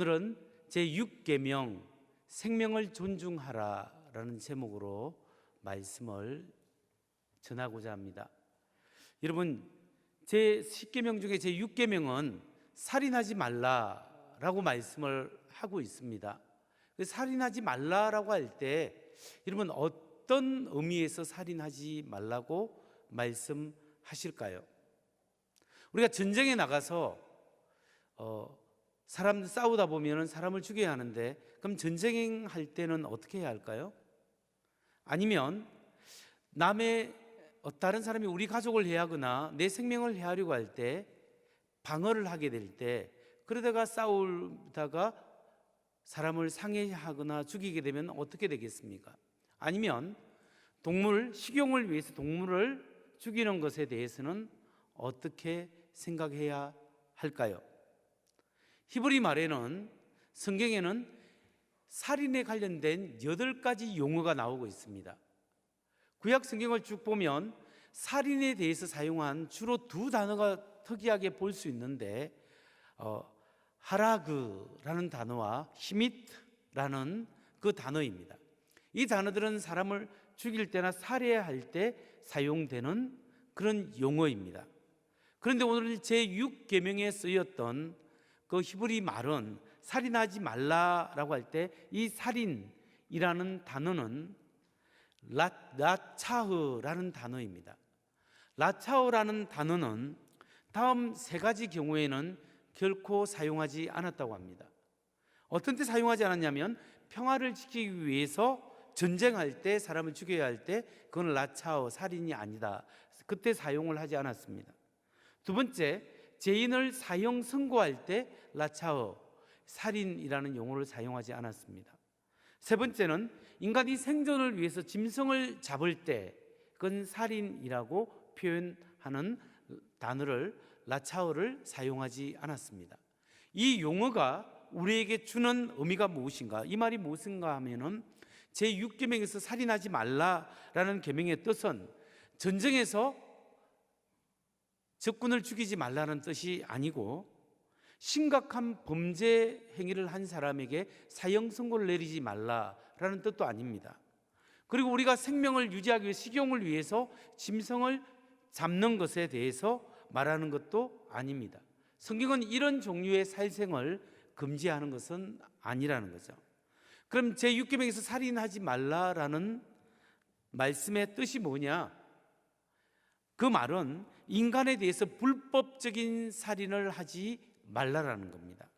오늘은 제6계명 생명을 존중하라라는 제목으로 말씀을 전하고자 합니다. 여러분, 제10계명 중에 제6계명은 살인하지 말라라고 말씀을 하고 있습니다. 살인하지 말라라고 할 때 여러분 어떤 의미에서 살인하지 말라고 말씀하실까요? 우리가 전쟁에 나가서 사람들 싸우다 보면 사람을 죽여야 하는데 그럼 전쟁할 때는 어떻게 해야 할까요? 아니면 다른 사람이 우리 가족을 해하거나 내 생명을 해하려고 할 때 방어를 하게 될 때 그러다가 싸우다가 사람을 상해하거나 죽이게 되면 어떻게 되겠습니까? 아니면 식용을 위해서 동물을 죽이는 것에 대해서는 어떻게 생각해야 할까요? 히브리 말에는 성경에는 살인에 관련된 8가지 용어가 나오고 있습니다. 구약 성경을 쭉 보면 살인에 대해서 사용한 주로 2단어가 특이하게 볼 수 있는데 하라그라는 단어와 히미트라는 그 단어입니다. 이 단어들은 사람을 죽일 때나 살해할 때 사용되는 그런 용어입니다. 그런데 오늘 제6계명에 쓰였던 그 히브리 말은 살인하지 말라라고 할 때 이 살인이라는 단어는 라차흐라는 단어입니다. 라차흐라는 단어는 다음 3가지 경우에는 결코 사용하지 않았다고 합니다. 어떤 때 사용하지 않았냐면 평화를 지키기 위해서 전쟁할 때 사람을 죽여야 할 때 그건 라차흐 살인이 아니다. 그때 사용을 하지 않았습니다. 2번째, 죄인을 사형 선고할 때 라차흐 살인이라는 용어를 사용하지 않았습니다. 3번째는 인간이 생존을 위해서 짐승을 잡을 때 그건 살인이라고 표현하는 단어를 라차흐를 사용하지 않았습니다. 이 용어가 우리에게 주는 의미가 무엇인가? 이 말이 무엇인가 하면은 제6계명에서 살인하지 말라라는 계명의 뜻은 전쟁에서 적군을 죽이지 말라는 뜻이 아니고 심각한 범죄 행위를 한 사람에게 사형 선고를 내리지 말라라는 뜻도 아닙니다. 그리고 우리가 생명을 유지하기 위해 식용을 위해서 짐승을 잡는 것에 대해서 말하는 것도 아닙니다. 성경은 이런 종류의 살생을 금지하는 것은 아니라는 거죠. 그럼 제6계명에서 살인하지 말라라는 말씀의 뜻이 뭐냐? 그 말은 인간에 대해서 불법적인 살인을 하지 말라라는 겁니다.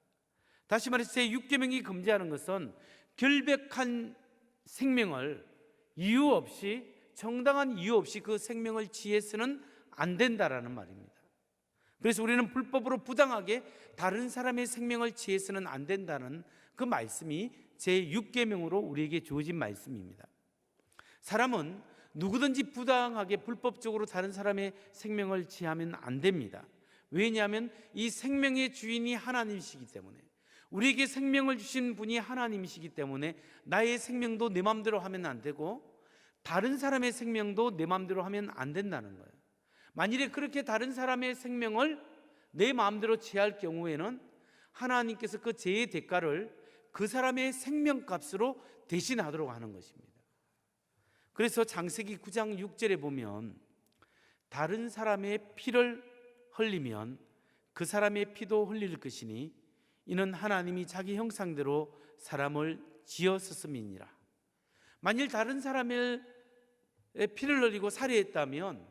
다시 말해서 제6계명이 금지하는 것은 결백한 생명을 이유 없이, 정당한 이유 없이 그 생명을 취해서는 안 된다라는 말입니다. 그래서 우리는 불법으로 부당하게 다른 사람의 생명을 취해서는 안 된다는 그 말씀이 제6계명으로 우리에게 주어진 말씀입니다. 사람은 누구든지 부당하게 불법적으로 다른 사람의 생명을 취하면 안 됩니다. 왜냐하면 이 생명의 주인이 하나님이시기 때문에, 우리에게 생명을 주신 분이 하나님이시기 때문에 나의 생명도 내 마음대로 하면 안 되고 다른 사람의 생명도 내 마음대로 하면 안 된다는 거예요. 만일에 그렇게 다른 사람의 생명을 내 마음대로 취할 경우에는 하나님께서 그 죄의 대가를 그 사람의 생명값으로 대신하도록 하는 것입니다. 그래서 창세기 9장 6절에 보면 다른 사람의 피를 흘리면 그 사람의 피도 흘릴 것이니 이는 하나님이 자기 형상대로 사람을 지었음이니라. 만일 다른 사람의 피를 흘리고 살해했다면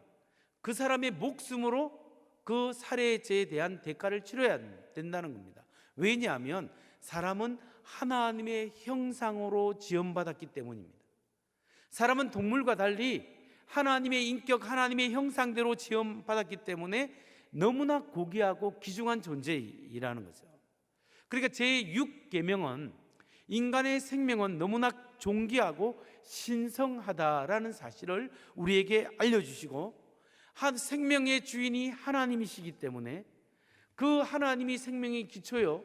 그 사람의 목숨으로 그 살해죄에 대한 대가를 치러야 된다는 겁니다. 왜냐하면 사람은 하나님의 형상으로 지음받았기 때문입니다. 사람은 동물과 달리 하나님의 인격, 하나님의 형상대로 지음받았기 때문에 너무나 고귀하고 귀중한 존재이라는 거죠. 그러니까 제6계명은 인간의 생명은 너무나 존귀하고 신성하다라는 사실을 우리에게 알려주시고, 생명의 주인이 하나님이시기 때문에 그 하나님이 생명의 기초요,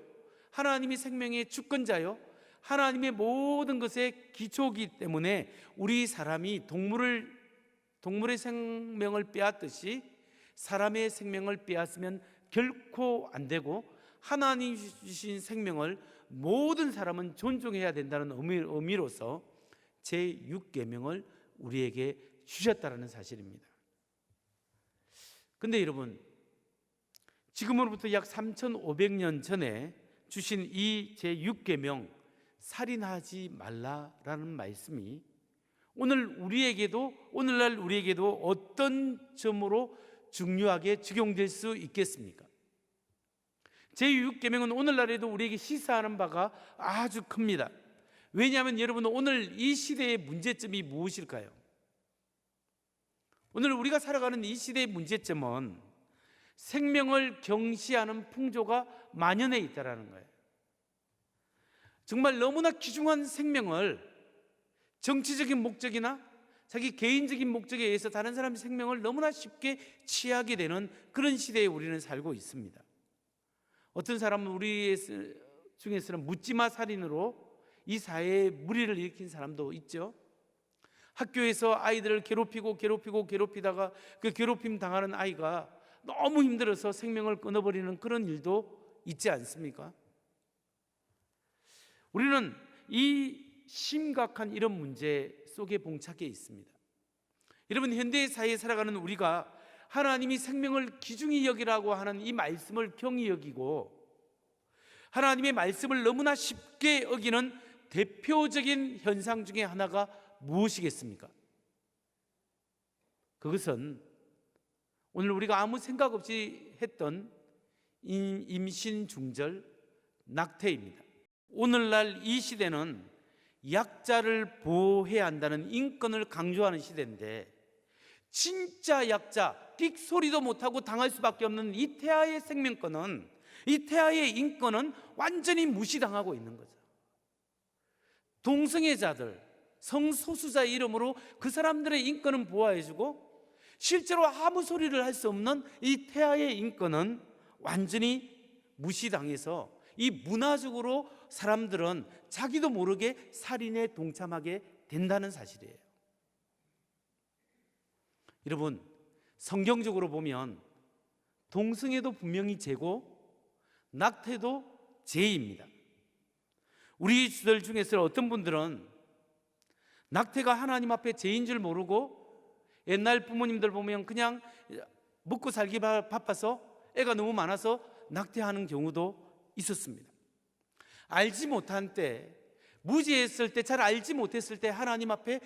하나님이 생명의 주권자요, 하나님의 모든 것의 기초이기 때문에 우리 사람이 동물의 생명을 빼앗듯이 사람의 생명을 빼앗으면 결코 안 되고, 하나님 주신 생명을 모든 사람은 존중해야 된다는 의미로서 제6계명을 우리에게 주셨다는 사실입니다. 근데 여러분, 지금으로부터 약 3,500년 전에 주신 이 제6계명, 살인하지 말라라는 말씀이 오늘날 우리에게도 어떤 점으로 중요하게 적용될 수 있겠습니까? 제6계명은 오늘날에도 우리에게 시사하는 바가 아주 큽니다. 왜냐하면 여러분, 오늘 이 시대의 문제점이 무엇일까요? 오늘 우리가 살아가는 이 시대의 문제점은 생명을 경시하는 풍조가 만연해 있다는 거예요. 정말 너무나 귀중한 생명을 정치적인 목적이나 자기 개인적인 목적에 의해서 다른 사람의 생명을 너무나 쉽게 취하게 되는 그런 시대에 우리는 살고 있습니다. 어떤 사람은 우리 중에서는 묻지마 살인으로 이 사회에 무리를 일으킨 사람도 있죠. 학교에서 아이들을 괴롭히다가 그 괴롭힘 당하는 아이가 너무 힘들어서 생명을 끊어버리는 그런 일도 있지 않습니까? 우리는 이 심각한 이런 문제 속에 봉착해 있습니다. 여러분, 현대의 사회에 살아가는 우리가 하나님이 생명을 귀중히 여기라고 하는 이 말씀을 경히 여기고 하나님의 말씀을 너무나 쉽게 어기는 대표적인 현상 중에 하나가 무엇이겠습니까? 그것은 오늘 우리가 아무 생각 없이 했던 임신, 중절, 낙태입니다. 오늘날 이 시대는 약자를 보호해야 한다는 인권을 강조하는 시대인데, 진짜 약자, 끽소리도 못하고 당할 수밖에 없는 이 태아의 생명권은, 이 태아의 인권은 완전히 무시당하고 있는 거죠. 동성애자들, 성소수자의 이름으로 그 사람들의 인권은 보호해주고 실제로 아무 소리를 할 수 없는 이 태아의 인권은 완전히 무시당해서 이 문화적으로 사람들은 자기도 모르게 살인에 동참하게 된다는 사실이에요. 여러분, 성경적으로 보면 동성애도 분명히 죄고 낙태도 죄입니다. 우리 주들 중에서 어떤 분들은 낙태가 하나님 앞에 죄인 줄 모르고 옛날 부모님들 보면 그냥 먹고 살기 바빠서 애가 너무 많아서 낙태하는 경우도 있었습니다. 알지 못한 때, 무지했을 때, 잘 알지 못했을 때 하나님 앞에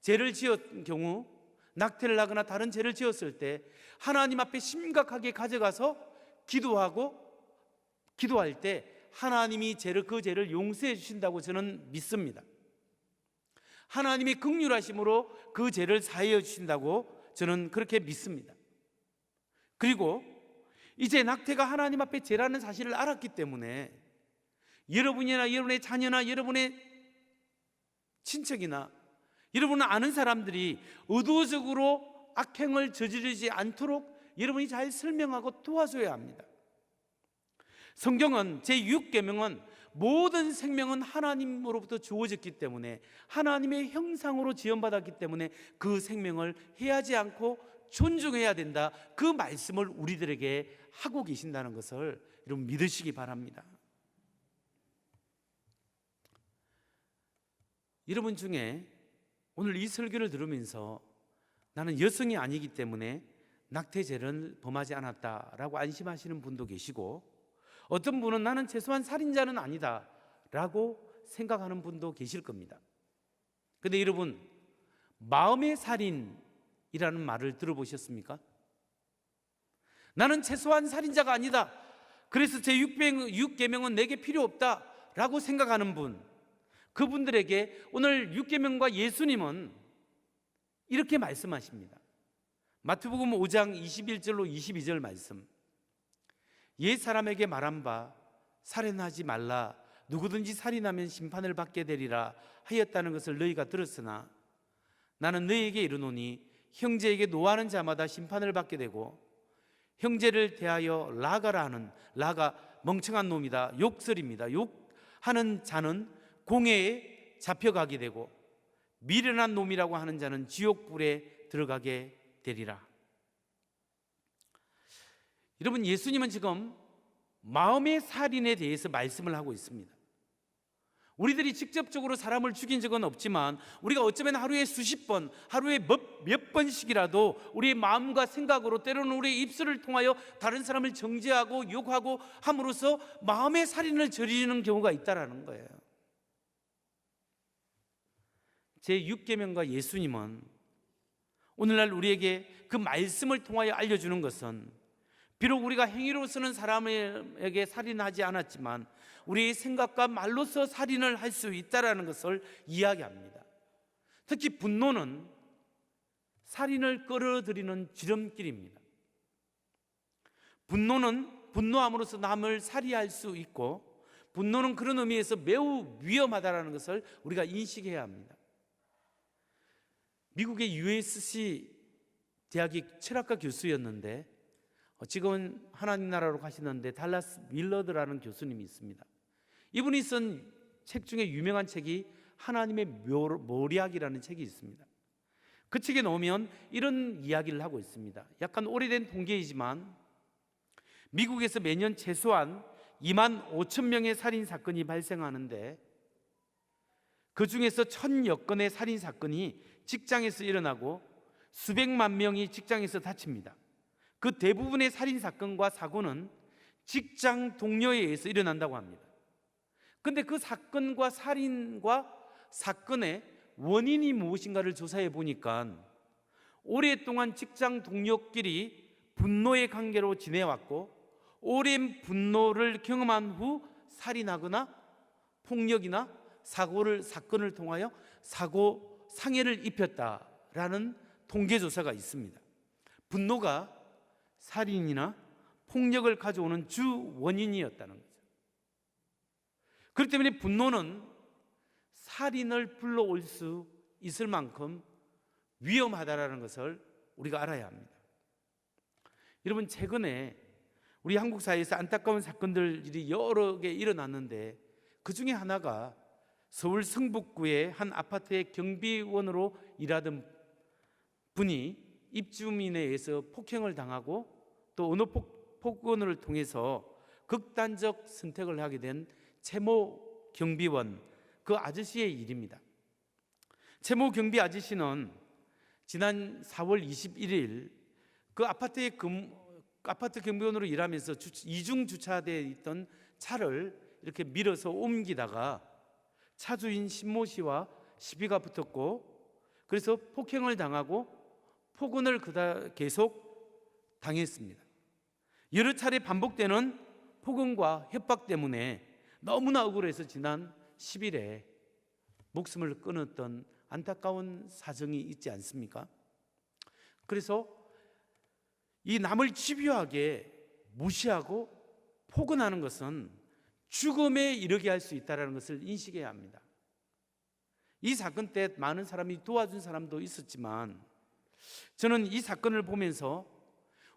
죄를 지은 경우, 낙태를 하거나 다른 죄를 지었을 때 하나님 앞에 심각하게 가져가서 기도할 때 하나님이 그 죄를 용서해 주신다고 저는 믿습니다. 하나님이 긍휼하심으로 그 죄를 사하여 주신다고 저는 그렇게 믿습니다. 그리고 이제 낙태가 하나님 앞에 죄라는 사실을 알았기 때문에 여러분이나 여러분의 자녀나 여러분의 친척이나 여러분을 아는 사람들이 의도적으로 악행을 저지르지 않도록 여러분이 잘 설명하고 도와줘야 합니다. 성경은 제6계명은 모든 생명은 하나님으로부터 주어졌기 때문에, 하나님의 형상으로 지음받았기 때문에 그 생명을 해하지 않고 존중해야 된다, 그 말씀을 우리들에게 하고 계신다는 것을 여러분 믿으시기 바랍니다. 여러분 중에 오늘 이 설교를 들으면서 나는 여성이 아니기 때문에 낙태죄를 범하지 않았다라고 안심하시는 분도 계시고, 어떤 분은 나는 최소한 살인자는 아니다 라고 생각하는 분도 계실 겁니다. 그런데 여러분, 마음의 살인이라는 말을 들어보셨습니까? 나는 최소한 살인자가 아니다, 그래서 제6계명은 내게 필요 없다 라고 생각하는 분, 그분들에게 오늘 6계명과 예수님은 이렇게 말씀하십니다. 마태복음 5장 21절로 22절 말씀. 옛 사람에게 말한 바 살인하지 말라, 누구든지 살인하면 심판을 받게 되리라 하였다는 것을 너희가 들었으나 나는 너희에게 이르노니 형제에게 노하는 자마다 심판을 받게 되고, 형제를 대하여 라가라 하는, 라가 멍청한 놈이다, 욕설입니다, 욕하는 자는 공회에 잡혀가게 되고, 미련한 놈이라고 하는 자는 지옥불에 들어가게 되리라. 여러분, 예수님은 지금 마음의 살인에 대해서 말씀을 하고 있습니다. 우리들이 직접적으로 사람을 죽인 적은 없지만 우리가 어쩌면 하루에 수십 번, 하루에 몇 번씩이라도 우리의 마음과 생각으로, 때로는 우리의 입술을 통하여 다른 사람을 정죄하고 욕하고 함으로써 마음의 살인을 저지르는 경우가 있다라는 거예요. 제6계명과 예수님은 오늘날 우리에게 그 말씀을 통하여 알려주는 것은, 비록 우리가 행위로서는 사람에게 살인하지 않았지만 우리의 생각과 말로서 살인을 할 수 있다는 것을 이야기합니다. 특히 분노는 살인을 끌어들이는 지름길입니다. 분노함으로써 남을 살해할 수 있고, 분노는 그런 의미에서 매우 위험하다는 것을 우리가 인식해야 합니다. 미국의 USC 대학의 철학과 교수였는데 지금은 하나님 나라로 가시는데 달라스 밀러드라는 교수님이 있습니다. 이분이 쓴 책 중에 유명한 책이 하나님의 모략이라는 책이 있습니다. 그 책에 놓으면 이런 이야기를 하고 있습니다. 약간 오래된 통계이지만 미국에서 매년 최소한 2만 5천 명의 살인 사건이 발생하는데 그 중에서 1,000여 건의 살인 사건이 직장에서 일어나고 수백만 명이 직장에서 다칩니다. 그 대부분의 살인 사건과 사고는 직장 동료에 의해서 일어난다고 합니다. 그런데 그 사건과 살인과 사건의 원인이 무엇인가를 조사해 보니까 오랫동안 직장 동료끼리 분노의 관계로 지내왔고, 오랜 분노를 경험한 후 살인하거나 폭력이나 사건을 통하여 상해를 입혔다라는 통계조사가 있습니다. 분노가 살인이나 폭력을 가져오는 주 원인이었다는 거죠. 그렇기 때문에 분노는 살인을 불러올 수 있을 만큼 위험하다는 것을 우리가 알아야 합니다. 여러분, 최근에 우리 한국 사회에서 안타까운 사건들이 여러 개 일어났는데 그 중에 하나가 서울 성북구의 한 아파트의 경비원으로 일하던 분이 입주민에 의해서 폭행을 당하고 또 언어폭언을 통해서 극단적 선택을 하게 된 최모 경비원, 그 아저씨의 일입니다. 최모 경비 아저씨는 지난 4월 21일 그 아파트 경비원으로 일하면서 이중 주차되어 있던 차를 이렇게 밀어서 옮기다가 차주인 신모 씨와 시비가 붙었고, 그래서 폭행을 당하고 폭언을 계속 당했습니다. 여러 차례 반복되는 폭언과 협박 때문에 너무나 억울해서 지난 10일에 목숨을 끊었던 안타까운 사정이 있지 않습니까? 그래서 이 남을 집요하게 무시하고 폭언하는 것은 죽음에 이르게 할 수 있다는 것을 인식해야 합니다. 이 사건 때 많은 사람이 도와준 사람도 있었지만 저는 이 사건을 보면서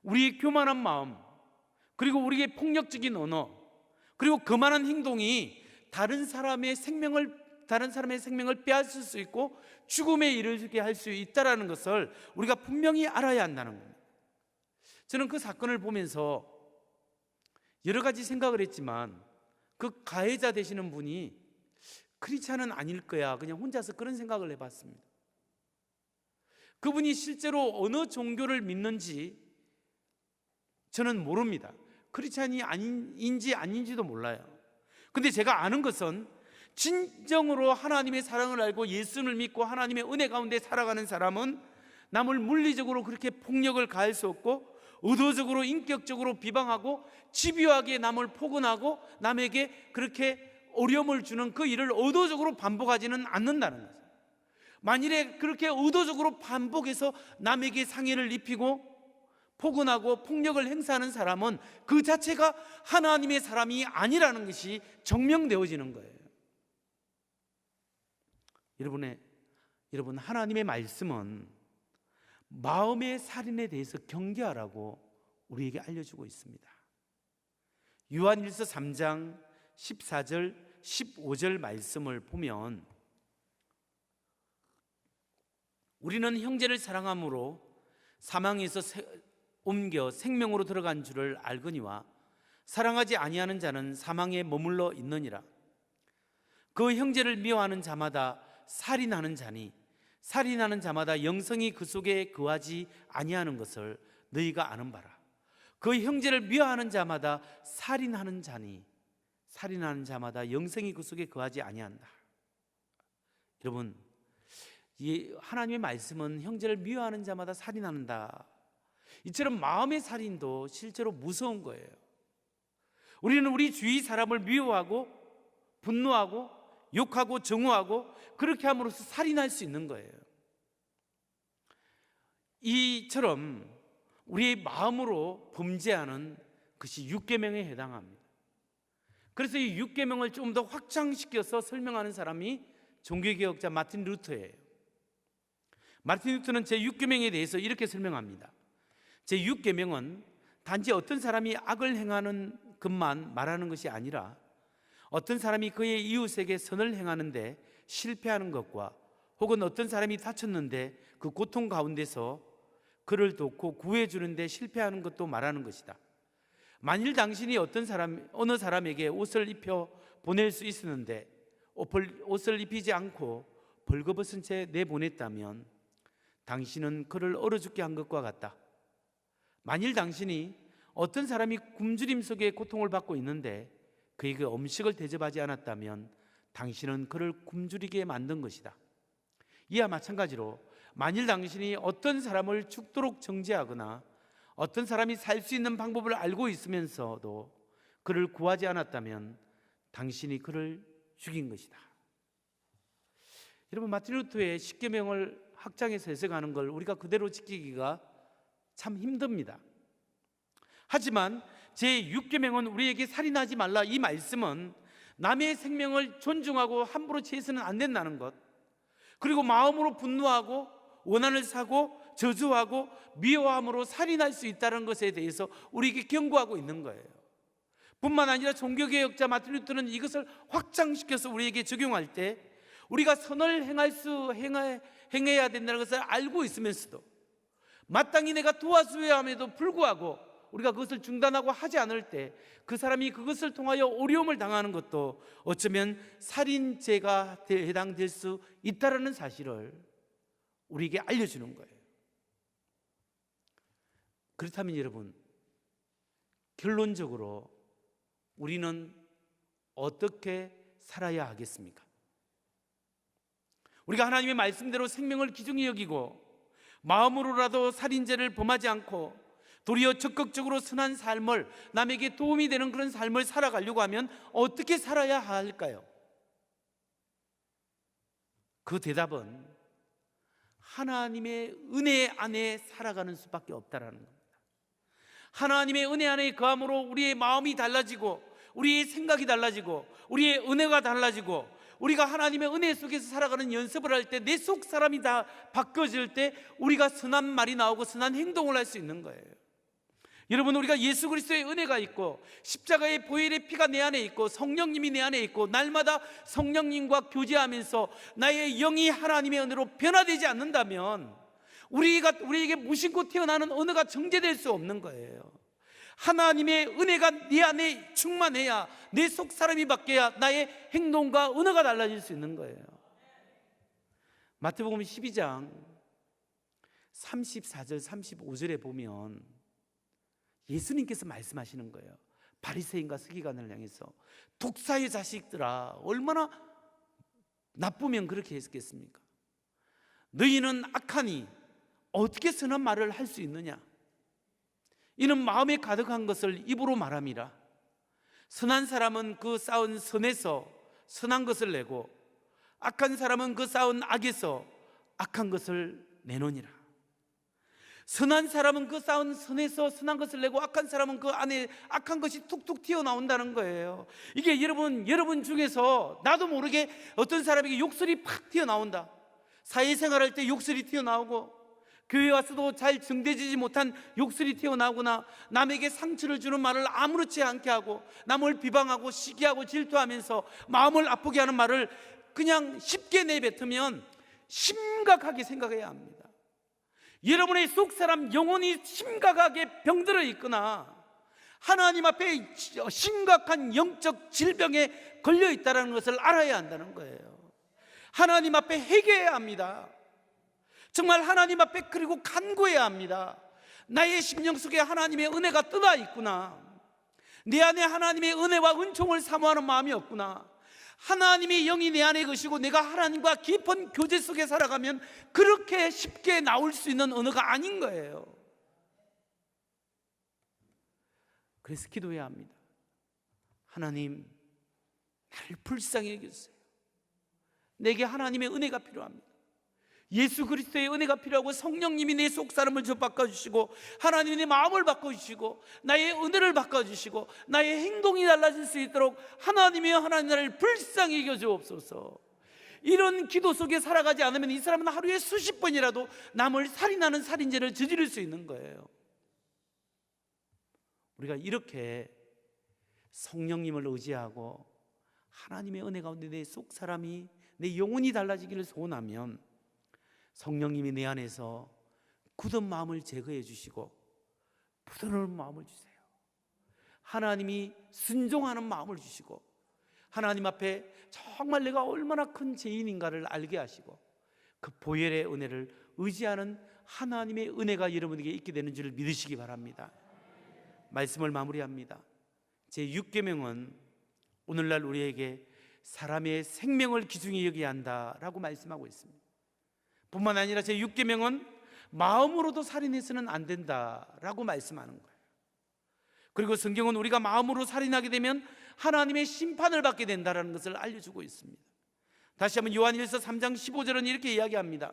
우리의 교만한 마음, 그리고 우리의 폭력적인 언어, 그리고 거만한 행동이 다른 사람의 생명을 빼앗을 수 있고 죽음에 이르게 할 수 있다는 것을 우리가 분명히 알아야 한다는 겁니다. 저는 그 사건을 보면서 여러 가지 생각을 했지만 그 가해자 되시는 분이 크리스찬은 아닐 거야, 그냥 혼자서 그런 생각을 해봤습니다. 그분이 실제로 어느 종교를 믿는지 저는 모릅니다. 크리스찬이 아닌지 아닌지도 몰라요. 근데 제가 아는 것은 진정으로 하나님의 사랑을 알고 예수를 믿고 하나님의 은혜 가운데 살아가는 사람은 남을 물리적으로 그렇게 폭력을 가할 수 없고, 의도적으로 인격적으로 비방하고 집요하게 남을 폭언하고 남에게 그렇게 어려움을 주는 그 일을 의도적으로 반복하지는 않는다는 거죠. 만일에 그렇게 의도적으로 반복해서 남에게 상해를 입히고 폭언하고 폭력을 행사하는 사람은 그 자체가 하나님의 사람이 아니라는 것이 증명되어지는 거예요. 여러분, 하나님의 말씀은 마음의 살인에 대해서 경계하라고 우리에게 알려주고 있습니다. 요한일서 3장 14절 15절 말씀을 보면 우리는 형제를 사랑함으로 사망에서 옮겨 생명으로 들어간 줄을 알거니와 사랑하지 아니하는 자는 사망에 머물러 있느니라. 그 형제를 미워하는 자마다 살인하는 자니 살인하는 자마다 영생이 그 속에 거하지 아니하는 것을 너희가 아는 바라. 그 형제를 미워하는 자마다 살인하는 자니 살인하는 자마다 영생이 그 속에 거하지 아니한다. 여러분, 이 하나님의 말씀은 형제를 미워하는 자마다 살인한다. 이처럼 마음의 살인도 실제로 무서운 거예요. 우리는 우리 주위 사람을 미워하고 분노하고 욕하고 정오하고 그렇게 함으로써 살인할 수 있는 거예요. 이처럼 우리의 마음으로 범죄하는 것이 육계명에 해당합니다. 그래서 이 육계명을 좀 더 확장시켜서 설명하는 사람이 종교개혁자 마틴 루터예요. 마틴 루터는 제6계명에 대해서 이렇게 설명합니다. 제6계명은 단지 어떤 사람이 악을 행하는 것만 말하는 것이 아니라 어떤 사람이 그의 이웃에게 선을 행하는데 실패하는 것과 혹은 어떤 사람이 다쳤는데 그 고통 가운데서 그를 돕고 구해주는데 실패하는 것도 말하는 것이다. 만일 당신이 어느 사람에게 옷을 입혀 보낼 수 있었는데 옷을 입히지 않고 벌거벗은 채 내보냈다면 당신은 그를 얼어 죽게 한 것과 같다. 만일 당신이 어떤 사람이 굶주림 속에 고통을 받고 있는데 그에게 음식을 대접하지 않았다면 당신은 그를 굶주리게 만든 것이다. 이와 마찬가지로 만일 당신이 어떤 사람을 죽도록 정죄하거나 어떤 사람이 살 수 있는 방법을 알고 있으면서도 그를 구하지 않았다면 당신이 그를 죽인 것이다. 여러분, 마틴 루터의 십계명을 확장해서 해석하는 걸 우리가 그대로 지키기가 참 힘듭니다. 하지만 제6계명은 우리에게 살인하지 말라, 이 말씀은 남의 생명을 존중하고 함부로 취해서는 안 된다는 것, 그리고 마음으로 분노하고 원한을 사고 저주하고 미워함으로 살인할 수 있다는 것에 대해서 우리에게 경고하고 있는 거예요. 뿐만 아니라 종교개혁자 마틴 루터는 이것을 확장시켜서 우리에게 적용할 때 우리가 선을 행해야 된다는 것을 알고 있으면서도 마땅히 내가 도와줘야 함에도 불구하고 우리가 그것을 중단하고 하지 않을 때 그 사람이 그것을 통하여 어려움을 당하는 것도 어쩌면 살인죄가 해당될 수 있다는 사실을 우리에게 알려주는 거예요. 그렇다면 여러분, 결론적으로 우리는 어떻게 살아야 하겠습니까? 우리가 하나님의 말씀대로 생명을 귀중히 여기고 마음으로라도 살인죄를 범하지 않고 도리어 적극적으로 선한 삶을, 남에게 도움이 되는 그런 삶을 살아가려고 하면 어떻게 살아야 할까요? 그 대답은 하나님의 은혜 안에 살아가는 수밖에 없다라는 겁니다. 하나님의 은혜 안에 거함으로 우리의 마음이 달라지고 우리의 생각이 달라지고 우리의 은혜가 달라지고 우리가 하나님의 은혜 속에서 살아가는 연습을 할 때 내 속 사람이 다 바뀌어질 때 우리가 선한 말이 나오고 선한 행동을 할 수 있는 거예요. 여러분, 우리가 예수 그리스도의 은혜가 있고 십자가의 보혈의 피가 내 안에 있고 성령님이 내 안에 있고 날마다 성령님과 교제하면서 나의 영이 하나님의 은혜로 변화되지 않는다면 우리에게 무심코 태어나는 언어가 정제될 수 없는 거예요. 하나님의 은혜가 네 안에 충만해야, 내 속 사람이 바뀌어야 나의 행동과 언어가 달라질 수 있는 거예요. 마태복음 12장 34절 35절에 보면 예수님께서 말씀하시는 거예요. 바리새인과 서기관을 향해서 독사의 자식들아, 얼마나 나쁘면 그렇게 했겠습니까? 너희는 악하니 어떻게 선한 말을 할 수 있느냐? 이는 마음에 가득한 것을 입으로 말함이라. 선한 사람은 그 쌓은 선에서 선한 것을 내고 악한 사람은 그 쌓은 악에서 악한 것을 내노니라. 선한 사람은 그 쌓은 선에서 선한 것을 내고 악한 사람은 그 안에 악한 것이 툭툭 튀어나온다는 거예요. 이게 여러분 중에서 나도 모르게 어떤 사람에게 욕설이 팍 튀어나온다. 사회생활할 때 욕설이 튀어나오고 교회 와서도 잘 정되지 못한 욕설이 튀어나오거나 남에게 상처를 주는 말을 아무렇지 않게 하고 남을 비방하고 시기하고 질투하면서 마음을 아프게 하는 말을 그냥 쉽게 내뱉으면 심각하게 생각해야 합니다. 여러분의 속사람 영혼이 심각하게 병들어 있거나 하나님 앞에 심각한 영적 질병에 걸려 있다는 것을 알아야 한다는 거예요. 하나님 앞에 회개해야 합니다. 정말 하나님 앞에 그리고 간구해야 합니다. 나의 심령 속에 하나님의 은혜가 떠나 있구나. 내 안에 하나님의 은혜와 은총을 사모하는 마음이 없구나. 하나님의 영이 내 안에 계시고 내가 하나님과 깊은 교제 속에 살아가면 그렇게 쉽게 나올 수 있는 언어가 아닌 거예요. 그래서 기도해야 합니다. 하나님, 나를 불쌍히 여겨주세요. 내게 하나님의 은혜가 필요합니다. 예수 그리스도의 은혜가 필요하고 성령님이 내 속사람을 좀 바꿔주시고 하나님이 내 마음을 바꿔주시고 나의 은혜를 바꿔주시고 나의 행동이 달라질 수 있도록 하나님이 나를 불쌍히 여겨주옵소서. 이런 기도 속에 살아가지 않으면 이 사람은 하루에 수십 번이라도 남을 살인하는 살인죄를 저지를 수 있는 거예요. 우리가 이렇게 성령님을 의지하고 하나님의 은혜 가운데 내 속사람이 내 영혼이 달라지기를 소원하면 성령님이 내 안에서 굳은 마음을 제거해 주시고 부드러운 마음을 주세요. 하나님이 순종하는 마음을 주시고 하나님 앞에 정말 내가 얼마나 큰 죄인인가를 알게 하시고 그 보혈의 은혜를 의지하는 하나님의 은혜가 여러분에게 있게 되는 줄을 믿으시기 바랍니다. 말씀을 마무리합니다. 제6계명은 오늘날 우리에게 사람의 생명을 귀중히 여겨야 한다라고 말씀하고 있습니다. 뿐만 아니라 제6계명은 마음으로도 살인해서는 안 된다라고 말씀하는 거예요. 그리고 성경은 우리가 마음으로 살인하게 되면 하나님의 심판을 받게 된다는 것을 알려주고 있습니다. 다시 한번 요한일서 3장 15절은 이렇게 이야기합니다.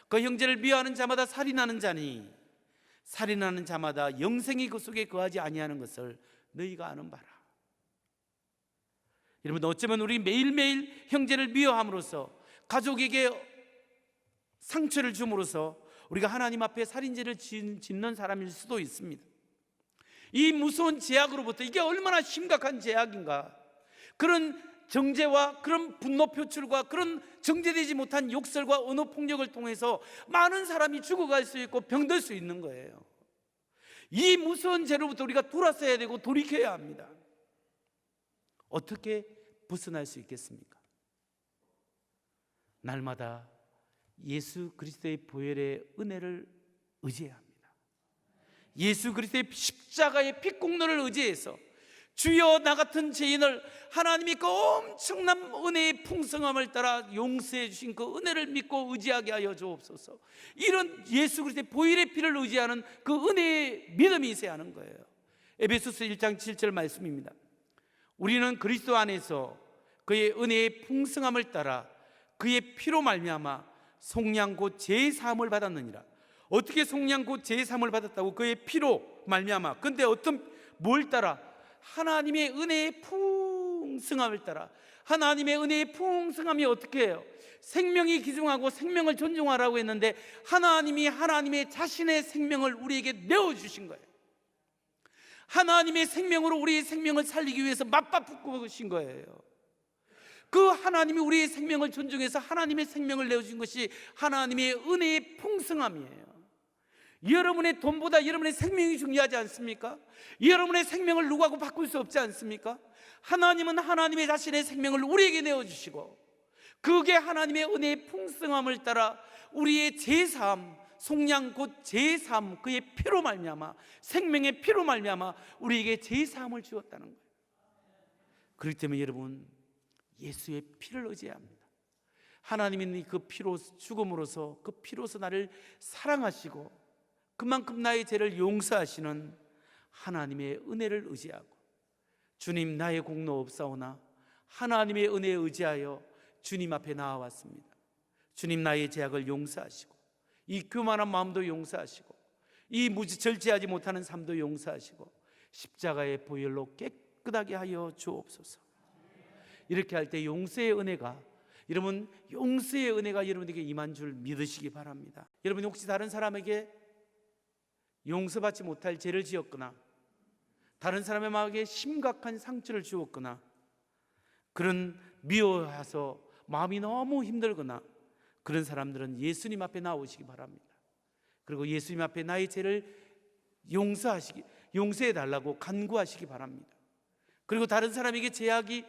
그 형제를 미워하는 자마다 살인하는 자니 살인하는 자마다 영생이 그 속에 거하지 아니하는 것을 너희가 아는 바라. 여러분, 어쩌면 우리 매일매일 형제를 미워함으로써 가족에게 상처를 줌으로써 우리가 하나님 앞에 살인죄를 짓는 사람일 수도 있습니다. 이 무서운 죄악으로부터, 이게 얼마나 심각한 죄악인가, 그런 정죄와 그런 분노 표출과 그런 정제되지 못한 욕설과 언어 폭력을 통해서 많은 사람이 죽어갈 수 있고 병들 수 있는 거예요. 이 무서운 죄로부터 우리가 돌아서야 되고 돌이켜야 합니다. 어떻게 벗어날 수 있겠습니까? 날마다 예수 그리스도의 보혈의 은혜를 의지해야 합니다. 예수 그리스도의 십자가의 피공로를 의지해서 주여 나 같은 죄인을 하나님이 그 엄청난 은혜의 풍성함을 따라 용서해 주신 그 은혜를 믿고 의지하게 하여 주옵소서. 이런 예수 그리스도의 보혈의 피를 의지하는 그 은혜의 믿음이 있어야 하는 거예요. 에베소서 1장 7절 말씀입니다. 우리는 그리스도 안에서 그의 은혜의 풍성함을 따라 그의 피로 말미암아 속량 곧 제사함을 받았느니라. 어떻게 속량 곧 제사함을 받았다고? 그의 피로 말미암아. 근데 뭘 따라? 하나님의 은혜의 풍성함을 따라. 하나님의 은혜의 풍성함이 어떻게 해요? 생명이 귀중하고 생명을 존중하라고 했는데 하나님이 하나님의 자신의 생명을 우리에게 내어주신 거예요. 하나님의 생명으로 우리의 생명을 살리기 위해서 맞바꾸고 계신 거예요. 그 하나님이 우리의 생명을 존중해서 하나님의 생명을 내어주신 것이 하나님의 은혜의 풍성함이에요. 여러분의 돈보다 여러분의 생명이 중요하지 않습니까? 여러분의 생명을 누구하고 바꿀 수 없지 않습니까? 하나님은 하나님의 자신의 생명을 우리에게 내어주시고 그게 하나님의 은혜의 풍성함을 따라 우리의 제사함, 속량 곧 제사함, 그의 피로 말미암아, 생명의 피로 말미암아 우리에게 제사함을 주었다는 거예요. 그렇기 때문에 여러분, 예수의 피를 의지해야 합니다. 하나님이 그 피로 죽음으로써 그 피로서 나를 사랑하시고 그만큼 나의 죄를 용서하시는 하나님의 은혜를 의지하고, 주님 나의 공로 없사오나 하나님의 은혜에 의지하여 주님 앞에 나아왔습니다. 주님 나의 죄악을 용서하시고 이 교만한 마음도 용서하시고 이 절제하지 못하는 삶도 용서하시고 십자가의 보혈로 깨끗하게 하여 주옵소서. 이렇게 할 때 용서의 은혜가, 여러분 용서의 은혜가 여러분에게 임한 줄 믿으시기 바랍니다. 여러분 혹시 다른 사람에게 용서받지 못할 죄를 지었거나 다른 사람의 마음에 심각한 상처를 주었거나 그런 미워해서 마음이 너무 힘들거나 그런 사람들은 예수님 앞에 나오시기 바랍니다. 그리고 예수님 앞에 나의 죄를 용서하시기, 용서해 달라고 간구하시기 바랍니다. 그리고 다른 사람에게 제약이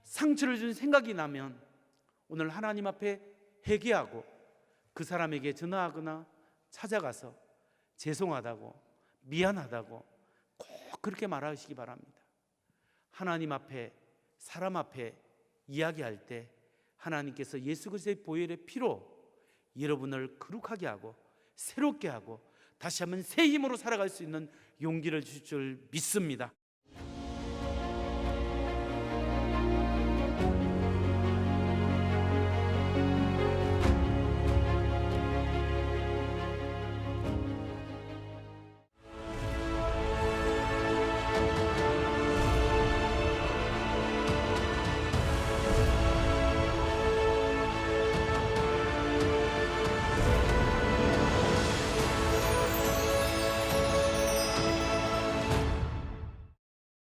상처를 준 생각이 나면 오늘 하나님 앞에 회개하고 그 사람에게 전화하거나 찾아가서 죄송하다고, 미안하다고 꼭 그렇게 말하시기 바랍니다. 하나님 앞에, 사람 앞에 이야기할 때 하나님께서 예수 그리스도의 보혈의 피로 여러분을 거룩하게 하고 새롭게 하고 다시 한번 새 힘으로 살아갈 수 있는 용기를 주실 줄 믿습니다.